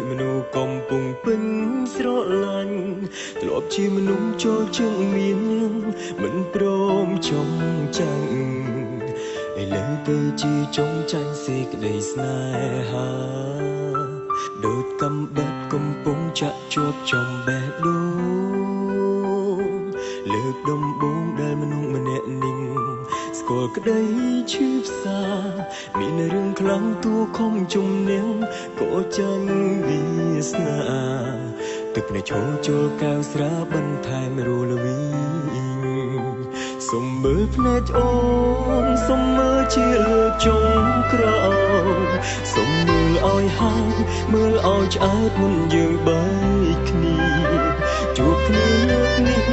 មនុស្សកំពុងពេញស្រឡាញ់ធ្លាប់ជាមនុស្សចូលជើងមានមិនព្រមចំចាញ់ឥឡូវទៅជាចងចាញ់សេចក្តីស្នេហាដូចកំបិតកំពុងចាក់ជាប់ចំបេះដូងលើកដំបូងដែលមនុស្សម្នាក់នេះស្គាល់ក្តីឈឺផ្សាមានរឿងខ្លាំងទួខំជំនះក៏ចាញ់វាសនាទឹកភ្នែកឈរចូលកៅស្រាបន្ថែមរលវីសុំមើលភ្នែកអូនសុំមើលជាលើកចុងក្រោយសុំមើលឲ្យហើយមើលឲ្យឆ្អែតមុនយើងបែកគ្នាជួបគ្នាលើកនេះ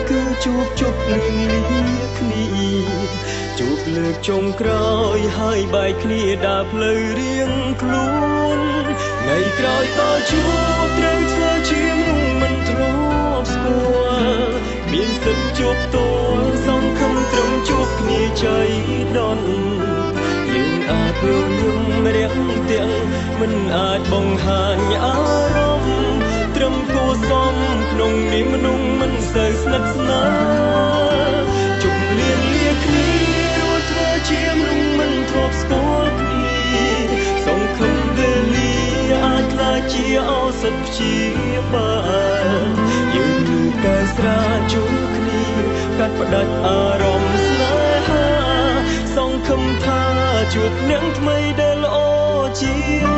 គឺជួបជប់លឺគ្នាជួបលើកចុងក្រោយហើយបែកគ្នាដើរផ្លូវរៀងខ្លួនថ្ងៃក្រោយតើជួបត្រូវធ្វើជាមនុស្សមិនធ្លាប់ស្គាល់មានសិទ្ធជួបតួសង្ឃឹមត្រឹមជួបគ្នាใจដន់យើងអាចយល់យំរាំងទាំងមិនអាចបង្ហាញអារម្មណ៍ត្រឹមគួសមក្នុងនាមមនុស្សមិនសូវស្និទ្ធស្នាលជុំលៀនលាគ្នារួចធ្វើជាមនុស្សមិនធ្លាប់ស្គាល់គ្នាសង្ឃឹមវេលាអាចក្លាយជាឱសថព្យាបាលយើងលើកតែស្រាជួបគ្នាកាត់ផ្ដាច់អារម្មណ៍ស្នេហាសង្ឃឹមថាជួបអ្នកថ្មីដែលល្អជាង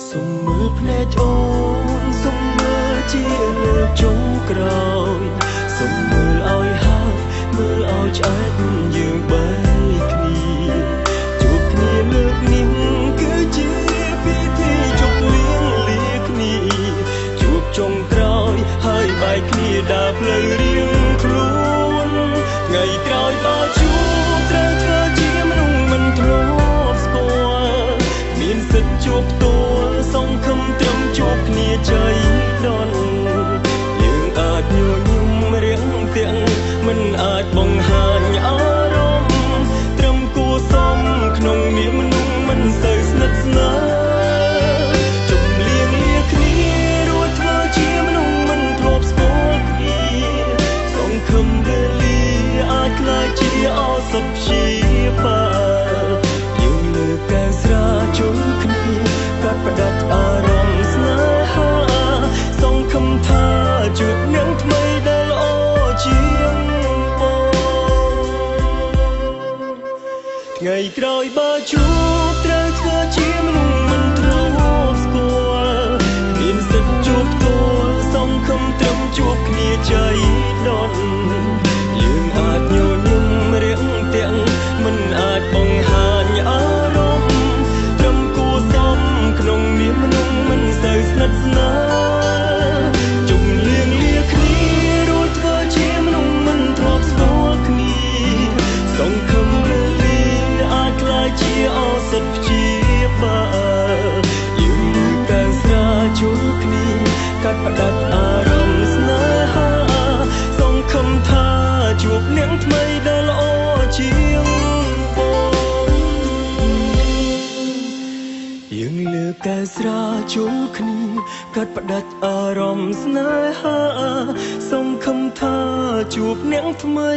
សុំមើលភ្នែកអូនសុំមើលជាលើកចុងក្រោយសុំមើលឲ្យហើយមើលឲ្យឆ្អែតយើងបែកគ្នាជួបគ្នាលើកនេះគឺជាពិធីជប់លៀងលាគ្នាជួបចុងក្រោយហើយបែកគ្នាដើរផ្លូវរៀងខ្លួនថ្ងៃក្រោយបើជួបត្រូវធ្វើជាមនុស្សមិនធ្លាប់ស្គាល់មានសិទ្ធជួបផ្ទាល់សង្ឃឹមត្រឹមជួបគ្នាใจដន់យើងអាចញញឹមរៀងទាំងមិនអាចបង្ហាញអារម្មណ៍ត្រឹមគួសមក្នុងនាមមនុស្សមិនសូវស្និទ្ធស្នាលជុំលៀងលាគ្នារួចធ្វើជាមនុស្សមិនធ្លាប់ស្គាល់គ្នាសង្ឃឹមវេលាអាចក្លាយជាឱសថព្យាបាលយើងលើកកែស្រាជុំគ្នាកាត់ផ្ដាច់អារម្មណ៍ស្នេហាសង្ឃឹមថាជួបអ្នកថ្មីដែលល្អជាងបងថ្ងៃក្រោយបើជួបត្រូវធ្វើជាមនុស្សមិនធ្លាប់ស្គាល់មានសិទ្ធជួបផ្ទាល់សង្ឃឹមត្រឹមជួបគ្នាใจដន់យើងអាចញញឹមរៀងទាំងមិនអាចបង្ហាញអារម្មណ៍ត្រឹមគួសមក្នុងនាមមនុស្សមិនសូវស្និទ្ធស្នាលជុំលៀងលាគ្នារួចធ្វើជាមនុស្សមិនធ្លាប់ស្គាល់គ្នាសង្ឃឹមវេលាអាចក្លាយជាឱសថព្យាបាលយើងលើកកែស្រាជួបគ្នាកាត់ផ្ដាច់អារម្មណ៍ស្នេហាសង្ឃឹមថាជួបអ្នកថ្មីដែលល្អជាងបងយើងលើកកែស្រាជួបគ្នាកាត់ផ្ដាច់អារម្មណ៍ស្នេហាសង្ឃឹមថាជួបអ្នកថ្មី